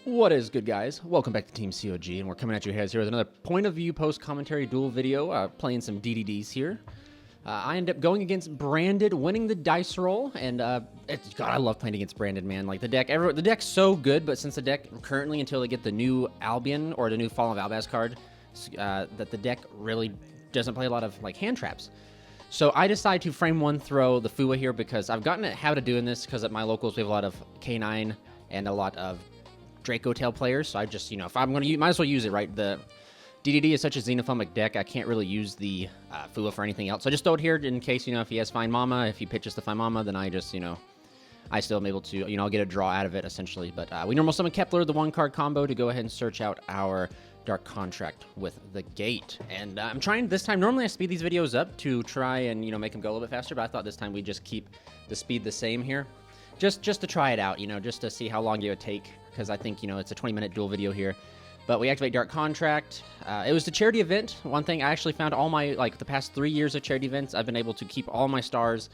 What is good, guys? Welcome back to Team COG, and we're coming at you guys here with another point of view post-commentary duel video, playing some DDDs here. I end up going against Branded, winning the dice roll, and God, I love playing against Branded, man. Like, the deck's so good, but since the deck currently, until they get the new Albion or the new Fall of Albaz card, that the deck really doesn't play a lot of like hand traps. So I decided to frame one throw the Fua here because I've gotten a habit of doing this because at my locals we have a lot of K9 and a lot of Draco Tail players, so I just, if I'm going to use, might as well use it, right? The DDD is such a xenophobic deck, I can't really use the Fua for anything else. So I just throw it here in case, if he has Find Mama, if he pitches to Find Mama, then I just, I still am able to, I'll get a draw out of it, essentially. But we normal summon Kepler, the one-card combo, to go ahead and search out our Dark Contract with the Gate. And I'm trying this time, normally I speed these videos up to try and, make them go a little bit faster, but I thought this time we'd just keep the speed the same here. Just to try it out, just to see how long it would take, because I think, it's a 20-minute duel video here. But we activate Dark Contract. It was the charity event. One thing, I actually found all my, the past 3 years of charity events, I've been able to keep all my stars,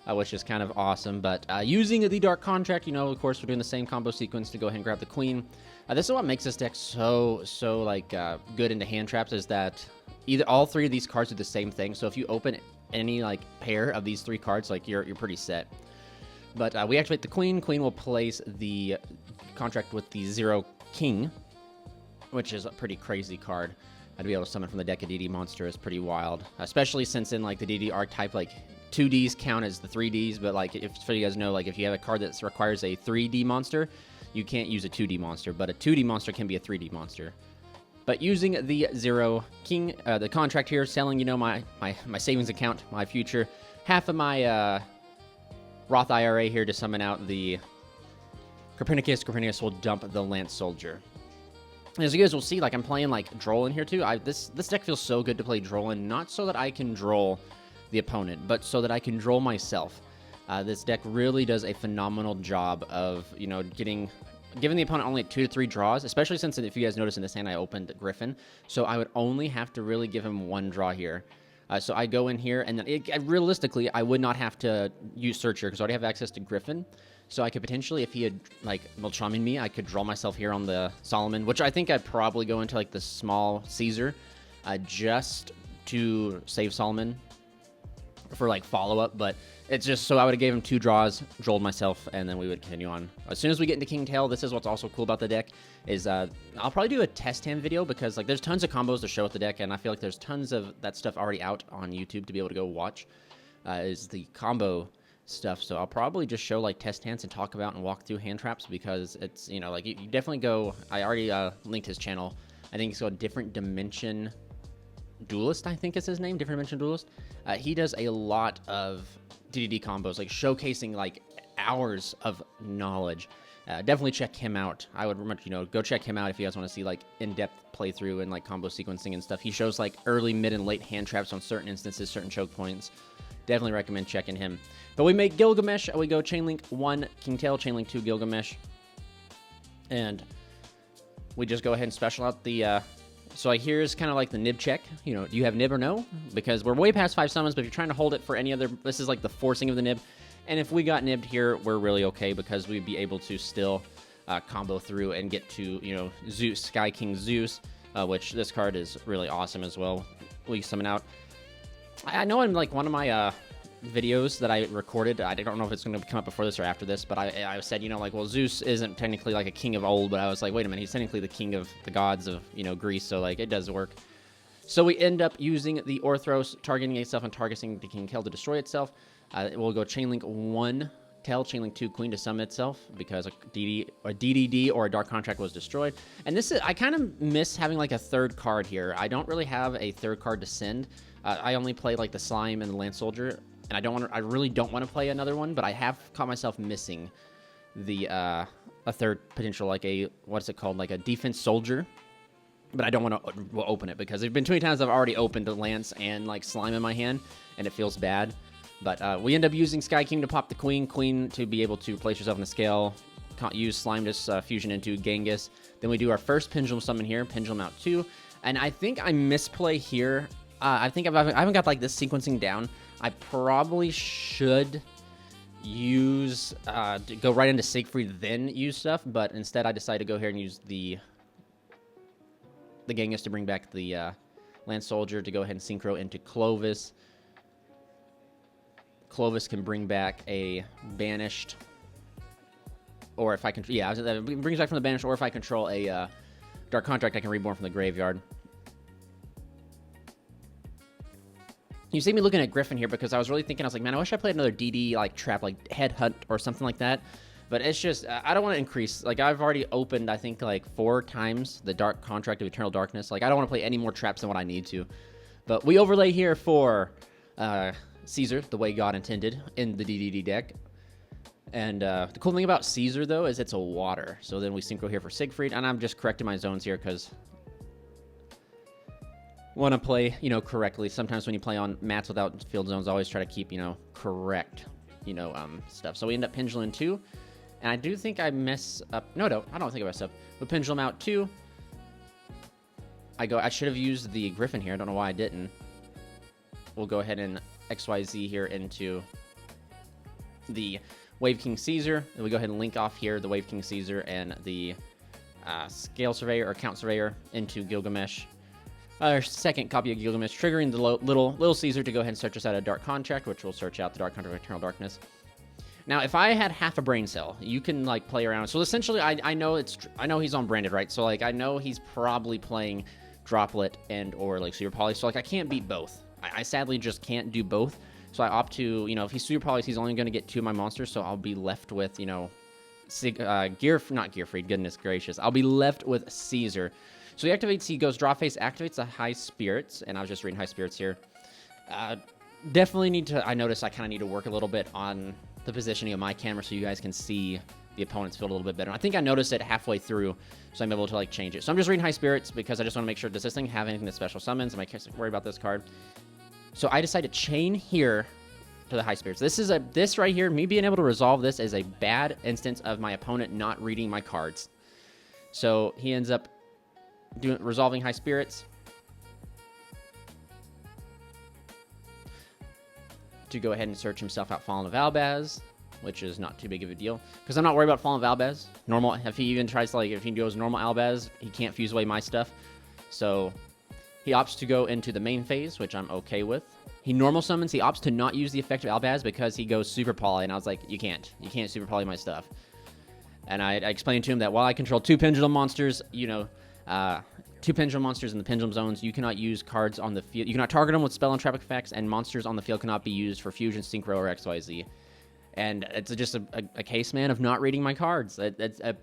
which is kind of awesome. But using the Dark Contract, of course, we're doing the same combo sequence to go ahead and grab the Queen. This is what makes this deck so good into hand traps, is that either all three of these cards do the same thing. So if you open any, pair of these three cards, you're pretty set. But we activate the Queen. Queen will place the contract with the 0 King, which is a pretty crazy card. To be able to summon from the deck a DD monster is pretty wild. Especially since in, the DD archetype, 2Ds count as the 3Ds, but, so you guys know, if you have a card that requires a 3D monster, you can't use a 2D monster, but a 2D monster can be a 3D monster. But using the 0 King, the contract here, selling, my savings account, my future, half of my, Roth IRA here to summon out the Copernicus. Copernicus will dump the Lance Soldier. As you guys will see, I'm playing Droll in here too. This deck feels so good to play Droll in, not so that I can Droll the opponent, but so that I can Droll myself. This deck really does a phenomenal job of, giving the opponent only 2 to 3 draws, especially since, if you guys notice in this hand, I opened Griffin. So I would only have to really give him 1 draw here. So I go in here, and then realistically, I would not have to use Search here, because I already have access to Griffin. So I could potentially, if he had, Mulchaming me, I could draw myself here on the Solomon, which I think I'd probably go into, the small Caesar, just to save Solomon for, follow-up. But it's just, so I would have gave him 2 draws, drolled myself, and then we would continue on. As soon as we get into King Tail, this is what's also cool about the deck, is I'll probably do a test hand video, because there's tons of combos to show with the deck, and I feel like there's tons of that stuff already out on YouTube to be able to go watch, is the combo stuff. So I'll probably just show test hands and talk about and walk through hand traps, because it's, you definitely go, I already linked his channel. I think it's called Different Dimension Duelist, I think is his name, Different Dimension Duelist. He does a lot of DDD combos, showcasing hours of knowledge. Definitely check him out. I would recommend, go check him out if you guys want to see in-depth playthrough and combo sequencing and stuff. He shows early, mid, and late hand traps on certain instances, certain choke points. Definitely recommend checking him. But we make Gilgamesh. We go Chainlink 1 King Tail, Chainlink 2 Gilgamesh, and we just go ahead and special out the. So here's kind of the nib check. Do you have nib or no? Because we're way past 5 summons, but if you're trying to hold it for any other, this is the forcing of the nib. And if we got nibbed here, we're really okay, because we'd be able to still combo through and get to, Zeus, Sky King Zeus, which this card is really awesome as well. We summon out. I know in one of my videos that I recorded, I don't know if it's going to come up before this or after this, but I said, well, Zeus isn't technically a king of old, but I was wait a minute, he's technically the king of the gods of, Greece, so it does work. So we end up using the Orthros, targeting itself and targeting the King Tail to destroy itself. We'll go Chainlink 1 Tail, Chainlink 2 Queen to summon itself, because a DDD or a Dark Contract was destroyed. And this is, I kind of miss having a 3rd card here. I don't really have a 3rd card to send. I only play the Slime and the Lance Soldier, and I really don't want to play another one, but I have caught myself missing the a 3rd potential, what's it called, a Defense Soldier. But I don't want to open it, because there's been too many times I've already opened the Lance and Slime in my hand, and it feels bad. But we end up using Sky King to pop the Queen to be able to place yourself in the scale, use Slime to fusion into Genghis. Then we do our first Pendulum summon here, Pendulum out 2, and I think I misplay here. I think I haven't got this sequencing down. I probably should use to go right into Siegfried, then use stuff, but instead I decided to go here and use the Genghis to bring back the Land Soldier to go ahead and synchro into Clovis. Clovis can bring back a Banished, or if I can, yeah, it brings back from the Banished, or if I control a Dark Contract, I can Reborn from the graveyard. You see me looking at Griffin here because I was really thinking, I was like, man, I wish I played another DD like trap, like Headhunt or something like that. But it's just, I don't want to increase. Like, I've already opened, I think, like 4 times the Dark Contract of Eternal Darkness. Like, I don't want to play any more traps than what I need to. But we overlay here for Caesar, the way God intended, in the DDD deck. And the cool thing about Caesar, though, is it's a water. So then we synchro here for Siegfried. And I'm just correcting my zones here because want to play, you know, correctly. Sometimes when you play on mats without field zones, I always try to keep, you know, correct, you know, stuff. So we end up Pendulum 2. And I do think I mess up. No, I don't think I mess up. With Pendulum out 2, I should have used the Griffin here. I don't know why I didn't. We'll go ahead and XYZ here into the Wave King Caesar. And we go ahead and link off here the Wave King Caesar and the Scale Surveyor or Count Surveyor into Gilgamesh. Our second copy of Gilgamesh, triggering the little Caesar to go ahead and search us out a Dark Contract, which will search out the Dark Contract of Eternal Darkness. Now, if I had half a brain cell, you can like play around. So essentially, I know he's on branded, right? So like I know he's probably playing Droplet and or like Super Poly. So like I can't beat both. I sadly just can't do both. So I opt to, you know, if he's Super Poly, he's only going to get 2 of my monsters. So I'll be left with, you know, not Gearfried, goodness gracious. I'll be left with Caesar. So he activates, he goes draw face, activates the High Spirits, and I was just reading High Spirits here. Definitely need to, I notice I kind of need to work a little bit on the positioning of my camera so you guys can see the opponent's field a little bit better. I think I noticed it halfway through, so I'm able to like change it. So I'm just reading High Spirits because I just want to make sure, does this thing have anything that special summons? Am I worried about this card? So I decide to chain here to the High Spirits. This right here, me being able to resolve this is a bad instance of my opponent not reading my cards. So he ends up resolving High Spirits to go ahead and search himself out Fallen of Albaz, which is not too big of a deal because I'm not worried about Fallen of Albaz. Normal, if he even tries to, like, if he goes normal Albaz, he can't fuse away my stuff. So he opts to go into the main phase, which I'm okay with. He normal summons. He opts to not use the effect of Albaz because he goes Super Poly, and I was like, you can't Super Poly my stuff. And I explained to him that while I control 2 Pendulum monsters, you know, 2 Pendulum monsters in the Pendulum zones, you cannot use cards on the field. You cannot target them with spell and trap effects, and monsters on the field cannot be used for fusion, synchro, or XYZ. And it's just a case, man, of not reading my cards. It's an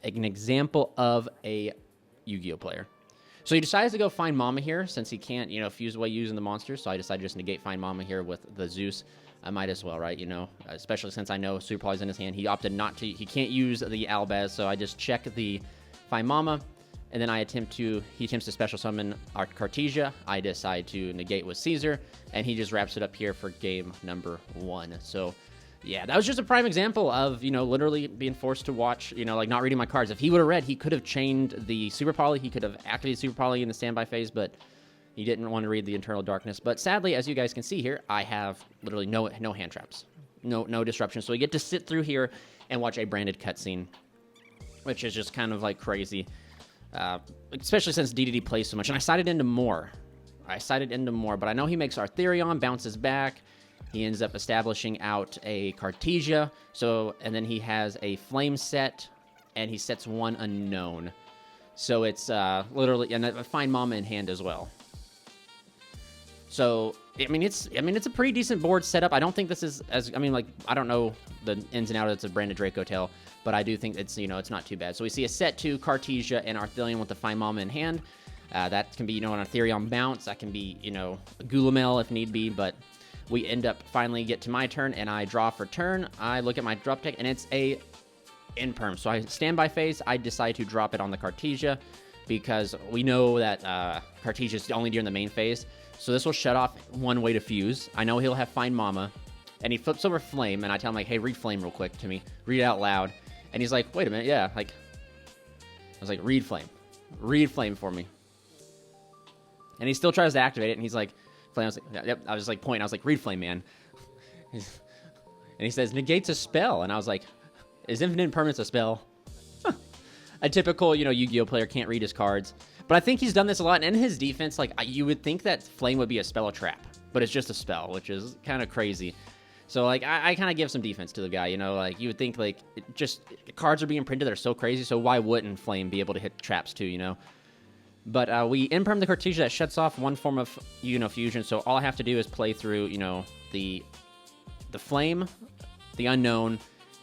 example of a Yu-Gi-Oh player. So he decides to go Find Mama here since he can't, you know, fuse away using the monsters. So I decided to just negate Find Mama here with the Zeus. I might as well, right? You know, especially since I know Super Poly's in his hand. He opted not to. He can't use the Albaz, so I just check the Find Mama, and then he attempts to special summon our Cartesia. I decide to negate with Caesar, and he just wraps it up here for game number 1. So yeah, that was just a prime example of, you know, literally being forced to watch, you know, like not reading my cards. If he would have read, he could have chained the Super Poly. He could have activated Super Poly in the standby phase, but he didn't want to read the Eternal Darkness. But sadly, as you guys can see here, I have literally no hand traps, no disruption. So we get to sit through here and watch a branded cutscene, which is just kind of like crazy, especially since DDD plays so much. And I sided into more, but I know he makes Arthurion, bounces back. He ends up establishing out a Cartesia, and then he has a Flame set, and he sets 1 unknown. So it's literally, and a Find Mama in hand as well. So I mean, it's a pretty decent board setup. I don't think this is I don't know the ins and outs. It's a branded Draco Tail, but I do think it's, you know, it's not too bad. So we see a set 2 Cartesia and Arthurion with the Find Mama in hand. That can be, you know, an Arthurion bounce. That can be, you know, a Gulamel if need be, but we end up finally get to my turn, and I draw for turn. I look at my drop deck, and it's a Imperm. So I standby phase. I decide to drop it on the Cartesia because we know that Cartesia is only during the main phase. So this will shut off 1 way to fuse. I know he'll have Find Mama, and he flips over Flame, and I tell him, like, hey, read Flame real quick to me. Read it out loud. And he's like, wait a minute, yeah. Like, I was like, read Flame. Read Flame for me. And he still tries to activate it, and he's like, Flame. I was like, yep. I was like, pointing. I was like, read Flame, man. And he says, negates a spell. And I was like, is infinite impermanence a spell? A typical, Yu-Gi-Oh player can't read his cards. But I think he's done this a lot. And in his defense, like, you would think that Flame would be a spell or trap. But it's just a spell, which is kind of crazy. So, like, I kind of give some defense to the guy, Like, you would think, like, cards are being printed that are so crazy, so why wouldn't Flame be able to hit traps too, But we imperm the Cartesia that shuts off one form of, fusion. So all I have to do is play through, the Flame, the Unknown,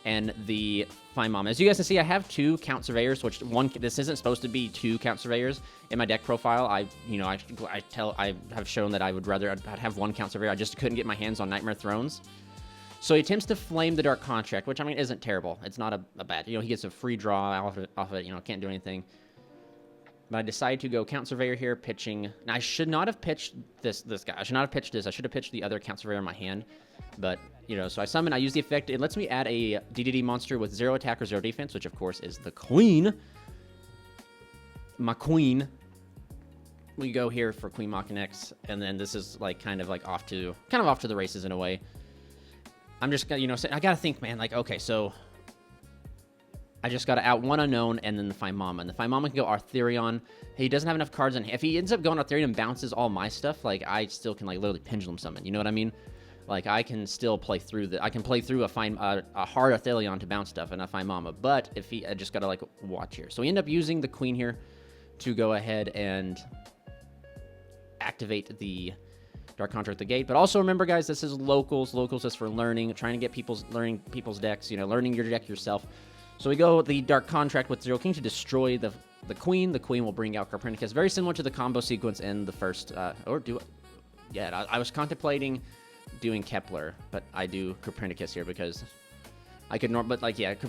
and the Fine Mom. As you guys can see, I have 2 Count Surveyors, which this isn't supposed to be 2 Count Surveyors in my deck profile. I have shown that I'd have 1 Count Surveyor. I just couldn't get my hands on Nightmare Thrones. So he attempts to Flame the Dark Contract, which, I mean, isn't terrible. It's not a bad, he gets a free draw off of it, can't do anything. But I decided to go Count Surveyor here, pitching. Now, I should not have pitched this guy. I should not have pitched this. I should have pitched the other Count Surveyor in my hand. But, so I summon, I use the effect. It lets me add a DDD monster with 0 attack or 0 defense, which, of course, is the Queen. My Queen. We go here for Queen Machinex, and then this is, like, kind of off to the races in a way. I'm just, I gotta think, man, like, okay, so I just got to out 1 Unknown and then the Fine Mama. And the Fine Mama can go Arthurion. He doesn't have enough cards in. If he ends up going Arthurion and bounces all my stuff, like, I still can, like, literally Pendulum Summon. You know what I mean? Like, I can still play through I can play through a hard Arthurion to bounce stuff and a Fine Mama. But if I just got to, like, watch here. So we end up using the Queen here to go ahead and activate the Dark Contract the gate. But also remember, guys, this is locals. Locals is for learning, trying to get learning people's decks, learning your deck yourself. So we go the Dark Contract with Zero King to destroy the Queen. The Queen will bring out Copernicus. Very similar to the combo sequence in the first, I was contemplating doing Kepler, but I do Copernicus here because I could,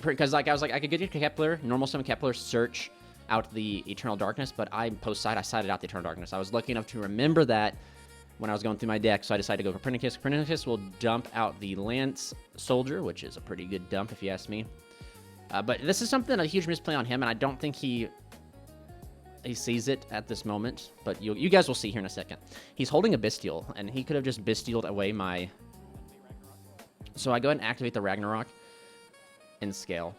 because I was like, I could get Kepler, normal summon Kepler, search out the Eternal Darkness, but I sided out the Eternal Darkness. I was lucky enough to remember that when I was going through my deck, so I decided to go Copernicus. Copernicus will dump out the Lance Soldier, which is a pretty good dump if you ask me. But this is something, a huge misplay on him, and I don't think he sees it at this moment. But you guys will see here in a second. He's holding a Bestial, and he could have just Bestialed away my... So I go ahead and activate the Ragnarok in scale.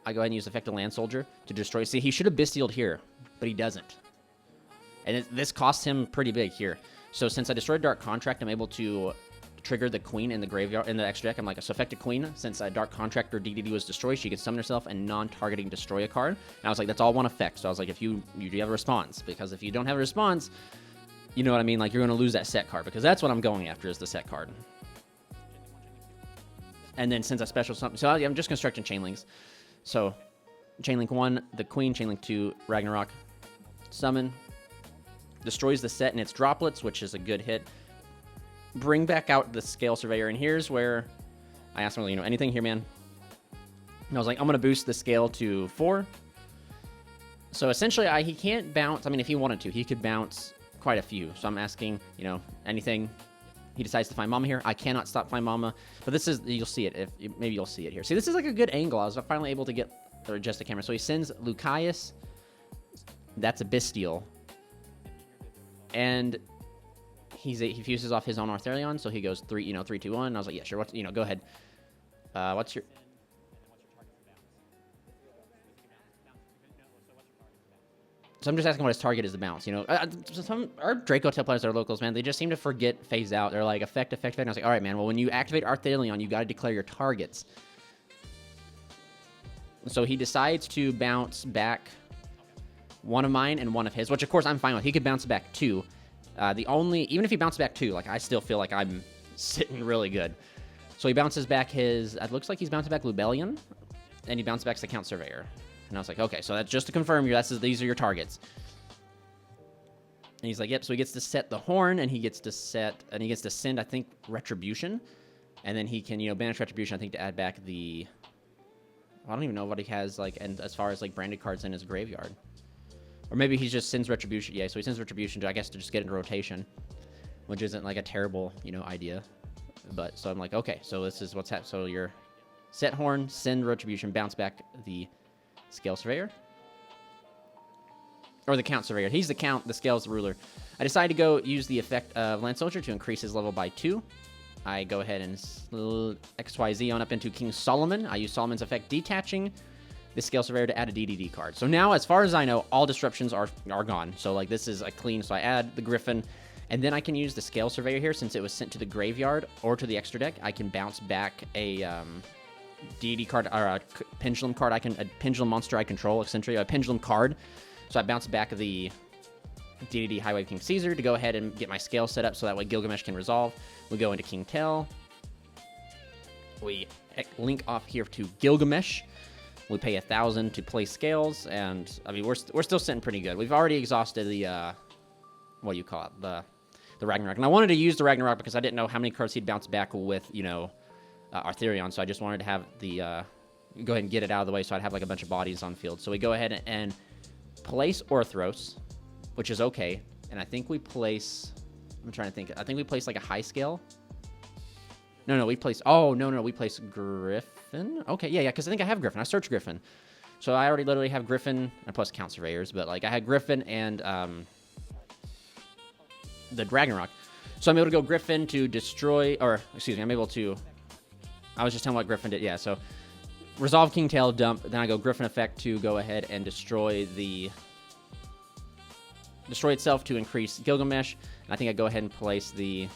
I go ahead and use Effect of Land Soldier to destroy... See, he should have Bestialed here, but he doesn't. And this costs him pretty big here. So since I destroyed Dark Contract, I'm able to trigger the Queen in the graveyard, in the extra deck. I'm like, so affect a Queen. Since Dark Contract or DDD was destroyed, she could summon herself and non-targeting destroy a card. And I was like, that's all one effect. So I was like, if you have a response, because if you don't have a response, you know what I mean? Like, you're going to lose that set card, because that's what I'm going after, is the set card. And then since I special something, so I'm just constructing Chainlinks. So Chainlink 1, the Queen, Chainlink 2, Ragnarok, summon, destroys the set and its droplets, which is a good hit. Bring back out the Scale Surveyor, and here's where I asked him, anything here, man? And I was like, I'm going to boost the scale to 4. So essentially, he can't bounce. I mean, if he wanted to, he could bounce quite a few. So I'm asking, anything. He decides to find Mama here. I cannot stop Find Mama, but this is, you'll see it. Maybe you'll see it here. See, this is like a good angle. I was finally able to get or adjust the camera. So he sends Lucius. That's a Bestial. And he fuses off his own Arthurion, so he goes 3, 3, 2, 1. And I was like, yeah, sure. Go ahead. What's your... So I'm just asking what his target is to bounce. Our Draco Tail players that are locals, man, they just seem to forget phase out. They're like, effect. And I was like, all right, man, well, when you activate Arthurion, you got to declare your targets. So he decides to bounce back one of mine and one of his, which of course I'm fine with. He could bounce back 2. Even if he bounces back 2, like, I still feel like I'm sitting really good. So he bounces back it looks like he's bouncing back Lubellion, and he bounces back the Count Surveyor. And I was like, okay, so that's just to confirm these are your targets. And he's like, yep, so he gets to set the Horn, and he gets to send, I think, Retribution. And then he can, banish Retribution, I think, to add back I don't even know what he has, like, and as far as, like, branded cards in his graveyard. Or maybe he just sends Retribution. Yeah, so he sends Retribution, I guess, to just get into rotation, which isn't, like, a terrible, idea. But, so I'm like, okay, so this is what's happening. So your set Horn, send Retribution, bounce back the Scale Surveyor. Or the Count Surveyor. He's the Count, the Scale's the ruler. I decided to go use the effect of Land Soldier to increase his level by 2. I go ahead and XYZ on up into King Solomon. I use Solomon's effect, detaching the Scale Surveyor to add a DDD card. So now, as far as I know, all disruptions are gone. So like this is a clean. So I add the Griffin, and then I can use the Scale Surveyor here since it was sent to the graveyard or to the extra deck. I can bounce back a DDD card or a Pendulum card. A Pendulum monster I control, essentially a Pendulum card. So I bounce back the DDD Highway King Caesar to go ahead and get my scale set up so that way Gilgamesh can resolve. We go into King Tell. We link off here to Gilgamesh. We pay 1,000 to play scales, and I mean we're still sitting pretty good. We've already exhausted the what do you call it, the Ragnarok, and I wanted to use the Ragnarok because I didn't know how many cards he'd bounce back with, you know, Arthurion. So I just wanted to have the go ahead and get it out of the way so I'd have like a bunch of bodies on field. So we go ahead and place Orthros, which is okay. And I think we place, I'm trying to think, I think we place like a high scale. No, we place, oh, no, we place Griffin. Okay, yeah, because I think I have Griffin. I searched Griffin. So I already literally have Griffin, and plus Count Surveyors, but like I had Griffin and the Ragnarok. So I'm able to go Griffin to destroy, or excuse me, I'm able to, I was just telling what Griffin did, yeah, so resolve King Tail, dump, then I go Griffin effect to go ahead and destroy itself to increase Gilgamesh, and I think I go ahead and place the,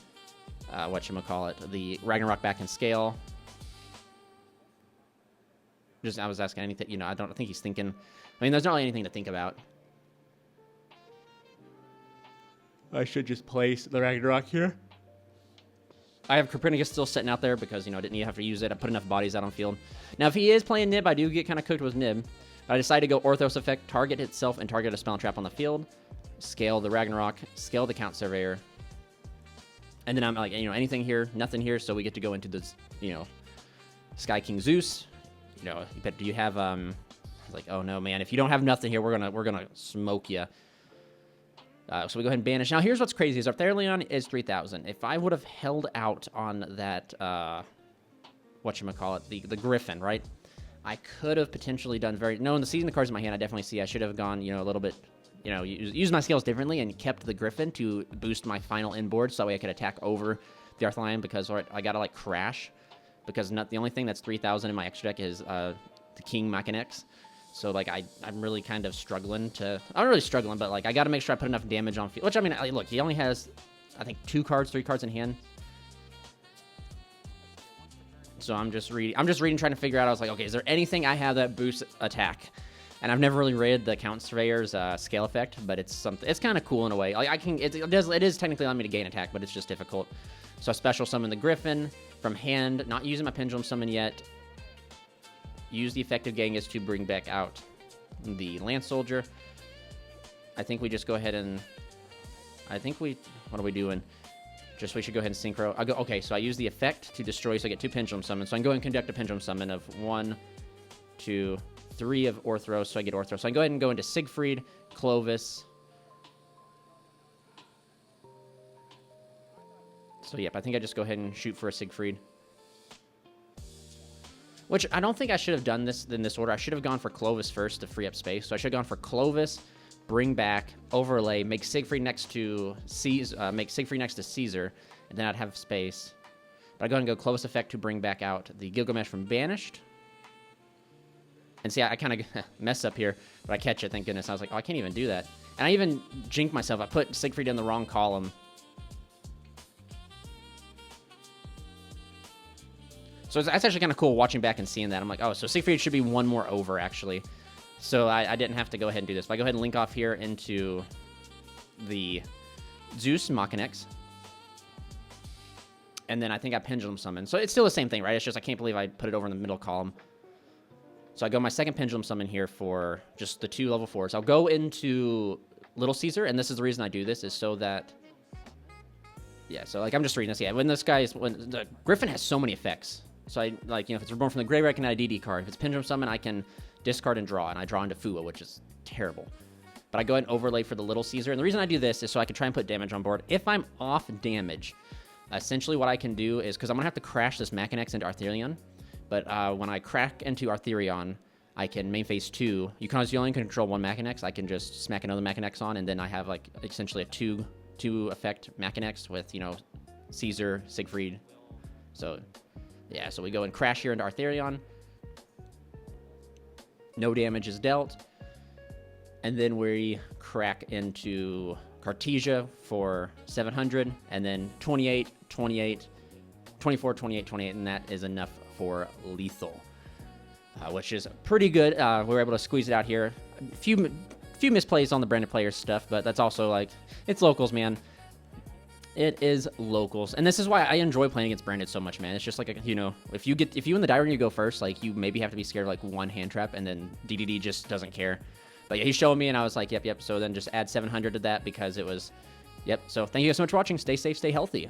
the Ragnarok back in scale. Just, I was asking anything, you know, I don't think he's thinking, I mean, there's not really anything to think about. I should just place the Ragnarok here. I have Copernicus still sitting out there because, you know, I didn't have to use it. I put enough bodies out on field. Now, if he is playing Nib, I do get kind of cooked with Nib. I decided to go Orthos effect, target itself, and target a spell and trap on the field. Scale the Ragnarok, scale the Count Surveyor. And then I'm like, you know, anything here, nothing here, so we get to go into this, you know, Sky King Zeus. You know, but do you have, like, oh no, man, if you don't have nothing here, we're gonna smoke you. So we go ahead and banish. Now, here's what's crazy is Arthurion is 3,000. If I would have held out on that, the Griffin, right? I could have potentially done knowing the season the cards in my hand, I definitely see I should have gone, you know, a little bit, you know, use my scales differently and kept the Griffin to boost my final inboard so that way I could attack over the Arthurion because I gotta, like, crash. Because the only thing that's 3,000 in my extra deck is the King Machinex. So, like, I'm really kind of struggling to... I'm not really struggling, but, like, I got to make sure I put enough damage on field. Which, I mean, look, he only has, I think, 3 cards in hand. So I'm just reading, trying to figure out. I was like, okay, is there anything I have that boosts attack? And I've never really read the Count Surveyor's scale effect, but it's something. It's kind of cool in a way. Like, it is technically allowing me to gain attack, but it's just difficult. So I special summon the Griffin from hand, not using my Pendulum Summon yet. Use the effective Genghis to bring back out the Lance Soldier. I think we just go ahead and... what are we doing? We should go ahead and synchro. Okay, so I use the effect to destroy, so I get 2 Pendulum Summons. So I can go and conduct a Pendulum Summon of 1, 2, 3 of Orthros, so I get Orthros. So I can go ahead and go into Siegfried, Clovis. So yep, I think I just go ahead and shoot for a Siegfried. Which I don't think I should have done this in this order. I should have gone for Clovis first to free up space. So I should have gone for Clovis, bring back, overlay, make Siegfried next to Caesar, and then I'd have space. But I go ahead and go Clovis effect to bring back out the Gilgamesh from Banished. And see, I kind of mess up here, but I catch it, thank goodness. I was like, oh, I can't even do that. And I even jinked myself. I put Siegfried in the wrong column. So that's actually kind of cool watching back and seeing that. I'm like, oh, so Siegfried should be 1 more over, actually. So I didn't have to go ahead and do this. But I go ahead and link off here into the Zeus Machinex. And then I think I Pendulum Summon. So it's still the same thing, right? It's just I can't believe I put it over in the middle column. So I go my second Pendulum Summon here for just the 2 level 4s. I'll go into Little Caesar, and this is the reason I do this, is so that... Yeah, so like I'm just reading this. Yeah, when the Griffin has so many effects. So I, like, you know, if it's reborn from the graveyard, I can add a DD card. If it's Pendulum Summon, I can discard and draw, and I draw into Fua, which is terrible. But I go ahead and overlay for the Little Caesar, and the reason I do this is so I can try and put damage on board. If I'm off damage, essentially what I can do is, because I'm going to have to crash this Machinex into Arthurion, but when I crack into Arthurion, I can main phase 2. You only control 1 Machinex. I can just smack another Machinex on, and then I have, like, essentially a 2 effect Machinex with, you know, Caesar, Siegfried, So, yeah, so we go and crash here into Arthurion. No damage is dealt. And then we crack into Cartesia for 700, and then 28, 28, 24, 28, 28, and that is enough for lethal, which is pretty good. We were able to squeeze it out here. A few misplays on the branded players stuff, but that's also like, it's locals, man. It is locals, and this is why I enjoy playing against branded so much, man. It's just like, you know, if you in the die ring, you go first, like, you maybe have to be scared of like one hand trap, and then DDD just doesn't care. But yeah, he's showing me, and I was like, yep. So then just add 700 to that because it was, yep. So thank you guys so much for watching. Stay safe, stay healthy.